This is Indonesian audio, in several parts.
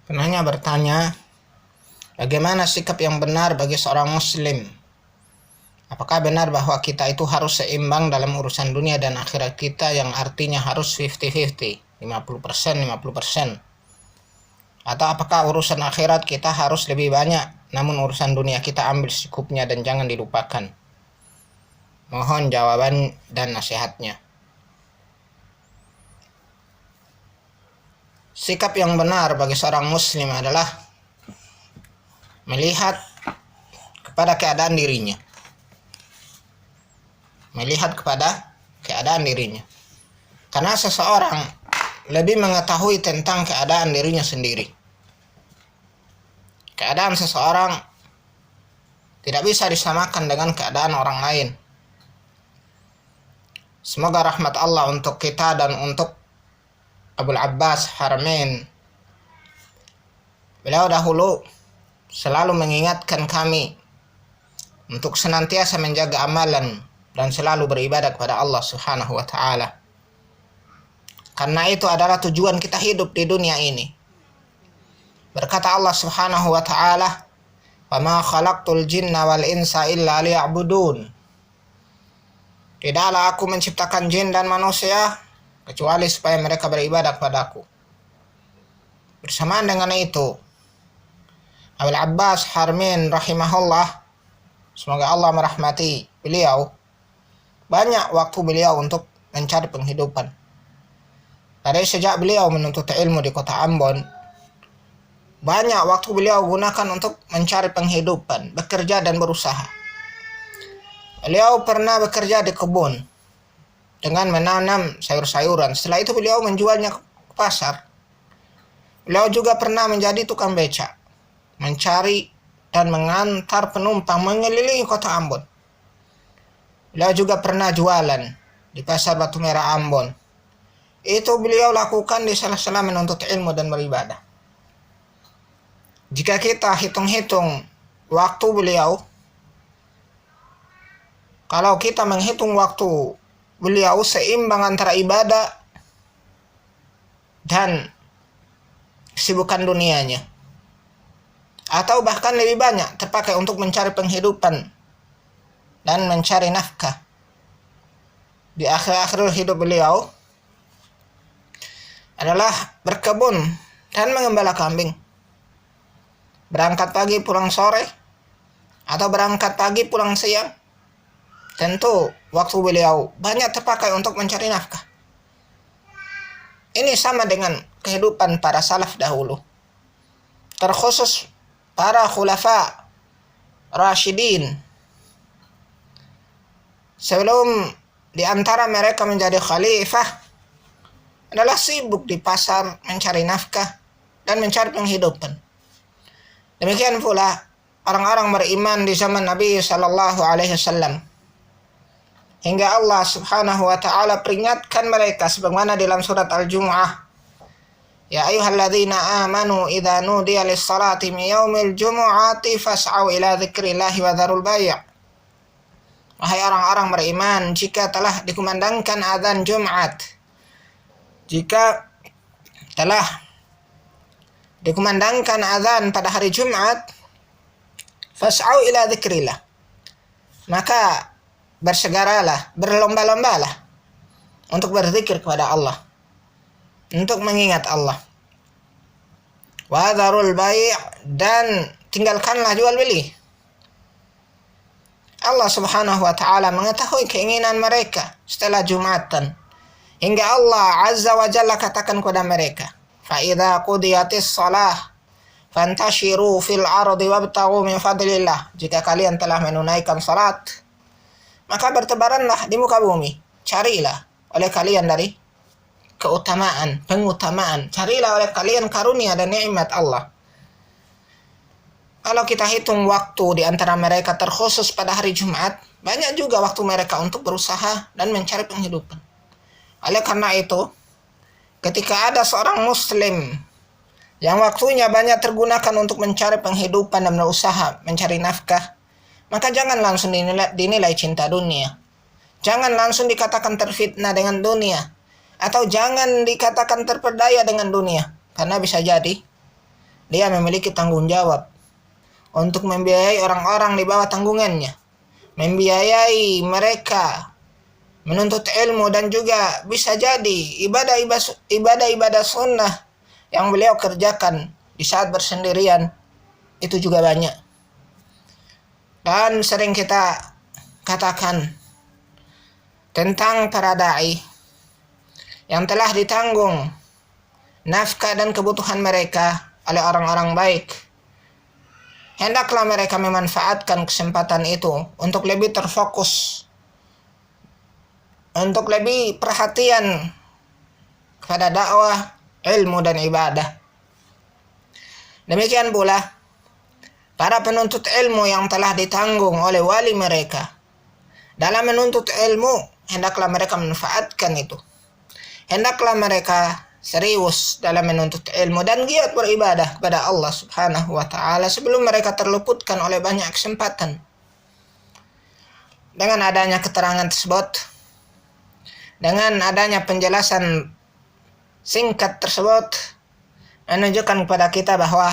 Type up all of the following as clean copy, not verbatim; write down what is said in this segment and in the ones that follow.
Penanya bertanya, bagaimana sikap yang benar bagi seorang muslim? Apakah benar bahwa kita itu harus seimbang dalam urusan dunia dan akhirat kita, yang artinya harus 50-50, 50%, 50%? Atau apakah urusan akhirat kita harus lebih banyak, namun urusan dunia kita ambil secukupnya dan jangan dilupakan? Mohon jawaban dan nasihatnya. Sikap yang benar bagi seorang muslim adalah melihat kepada keadaan dirinya. Melihat kepada keadaan dirinya. Karena seseorang lebih mengetahui tentang keadaan dirinya sendiri. Keadaan seseorang tidak bisa disamakan dengan keadaan orang lain. Semoga rahmat Allah untuk kita dan untuk Abul Abbas Haramain. Beliau dahulu selalu mengingatkan kami untuk senantiasa menjaga amalan dan selalu beribadah kepada Allah Subhanahu wa taala. Karena itu adalah tujuan kita hidup di dunia ini. Berkata Allah Subhanahu wa taala, "Wa ma khalaqtul jinna wal insa illa liya'budun." Tidaklah aku menciptakan jin dan manusia kecuali supaya mereka beribadah kepadaku. Bersamaan dengan itu, Abul Abbas Haramain rahimahullah, semoga Allah merahmati beliau, banyak waktu beliau untuk mencari penghidupan. Dari sejak beliau menuntut ilmu di kota Ambon, banyak waktu beliau gunakan untuk mencari penghidupan, bekerja dan berusaha. Beliau pernah bekerja di kebun dengan menanam sayur-sayuran. Setelah itu beliau menjualnya ke pasar. Beliau juga pernah menjadi tukang becak, mencari dan mengantar penumpang mengelilingi kota Ambon. Beliau juga pernah jualan di pasar Batu Merah Ambon. Itu beliau lakukan di sela-sela menuntut ilmu dan beribadah. Jika kita hitung-hitung waktu beliau, kalau kita menghitung waktu beliau seimbang antara ibadah dan kesibukan dunianya, atau bahkan lebih banyak terpakai untuk mencari penghidupan dan mencari nafkah di akhir-akhir hidup beliau, adalah berkebun dan mengembala kambing. Berangkat pagi pulang sore, atau berangkat pagi pulang siang. Tentu waktu beliau banyak terpakai untuk mencari nafkah. Ini sama dengan kehidupan para salaf dahulu, terkhusus para khulafa Rashidin. Sebelum di antara mereka menjadi khalifah, adalah sibuk di pasar mencari nafkah dan mencari penghidupan. Demikian pula orang-orang beriman di zaman Nabi sallallahu alaihi wasallam. Hingga Allah Subhanahu wa taala peringatkan mereka sebagaimana dalam surat Al-Jumu'ah, "Ya ayyuhalladzina amanu idza nudiya lis-salati min yaumil jumu'ati fas'au ila dzikrillahi wa dzarul bai'." Wahai orang-orang beriman, jika telah dikumandangkan azan Jumat, jika telah dikumandangkan azan pada hari Jumat, fas'au ila dzikrillah, maka bersegeralah, berlomba-lombalah untuk berzikir kepada Allah, untuk mengingat Allah. Wa dzarul bai', dan tinggalkanlah jual beli. Allah Subhanahu wa taala mengetahui keinginan mereka setelah Jumatan, hingga Allah Azza wa Jalla katakan kepada mereka, "Fa idza qudiyatis shalah fantashiru fil ardi wabtaghu min fadlillah." Jika kalian telah menunaikan salat, maka bertebaranlah di muka bumi, carilah oleh kalian dari pengutamaan, carilah oleh kalian karunia dan nikmat Allah. Kalau kita hitung waktu di antara mereka terkhusus pada hari Jumat, banyak juga waktu mereka untuk berusaha dan mencari penghidupan. Oleh karena itu, ketika ada seorang muslim yang waktunya banyak tergunakan untuk mencari penghidupan dan berusaha mencari nafkah, maka jangan langsung dinilai cinta dunia. Jangan langsung dikatakan terfitnah dengan dunia. Atau jangan dikatakan terperdaya dengan dunia. Karena bisa jadi dia memiliki tanggung jawab untuk membiayai orang-orang di bawah tanggungannya, membiayai mereka menuntut ilmu, dan juga bisa jadi ibadah sunnah yang beliau kerjakan di saat bersendirian itu juga banyak. Dan sering kita katakan tentang para dai yang telah ditanggung nafkah dan kebutuhan mereka oleh orang-orang baik. Hendaklah mereka memanfaatkan kesempatan itu untuk lebih terfokus, untuk lebih perhatian kepada dakwah, ilmu, dan ibadah. Demikian pula para penuntut ilmu yang telah ditanggung oleh wali mereka dalam menuntut ilmu, hendaklah mereka memanfaatkan itu. Hendaklah mereka serius dalam menuntut ilmu dan giat beribadah kepada Allah Subhanahu wa Ta'ala sebelum mereka terluputkan oleh banyak kesempatan. Dengan adanya keterangan tersebut, dengan adanya penjelasan singkat tersebut, menunjukkan kepada kita bahwa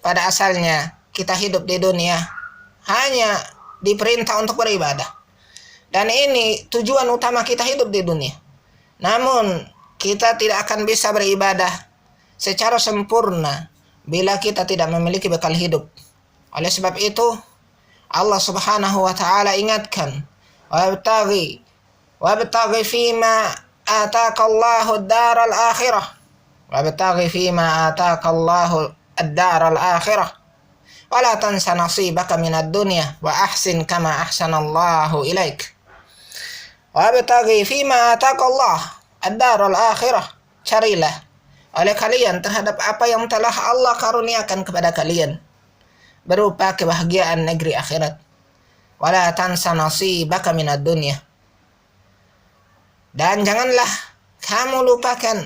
pada asalnya kita hidup di dunia hanya diperintah untuk beribadah. Dan ini tujuan utama kita hidup di dunia. Namun kita tidak akan bisa beribadah secara sempurna bila kita tidak memiliki bekal hidup. Oleh sebab itu, Allah Subhanahu wa Ta'ala ingatkan, wabtaghi fima ataakallahu ad-daral akhirah. Wabtaghi fima ataakallahu ad-daral akhirah. Wala tansa nasibaka minad dunya wa ahsin kama ahsanallahu ilaik. Wabtaghi fima ataakallahu ad-darul akhirah, carilah oleh kalian terhadap apa yang telah Allah karuniakan kepada kalian berupa kebahagiaan negeri akhirat. Wala tansa nasibaka minad dunya, dan janganlah kamu lupakan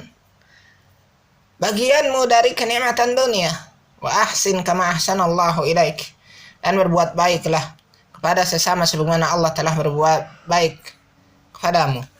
bagianmu dari kenikmatan dunia. Wa ahsin kama ahsanallahu ilaik, dan berbuat baiklah kepada sesama sebagaimana Allah telah berbuat baik kepadamu.